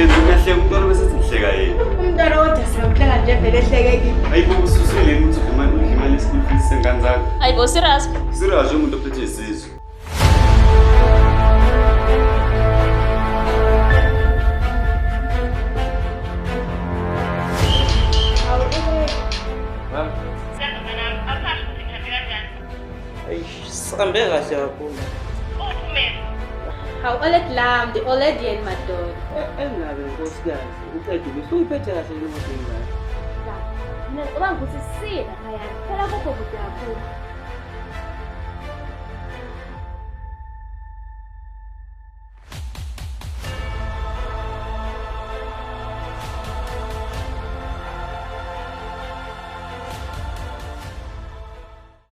Uhlezi umehle umntwana bese sihleka yena. Umntwana kodwa siyakuhleka nje vele ehlekekile. Hayibo ususile ukuthi udla imali school fees sengane zakho. Hayibo serious? Serious umuntu ophethe isizwe. Sihambe kahle kakhulu. Hawu-olet lam, the olet yeni madoda. Engabe nkosikazi, uqeda ubusuyiphethe kahle imoto engaka. Mina ngicabanga ukuthi sisile phayana. Phela kukho kude kakhulu.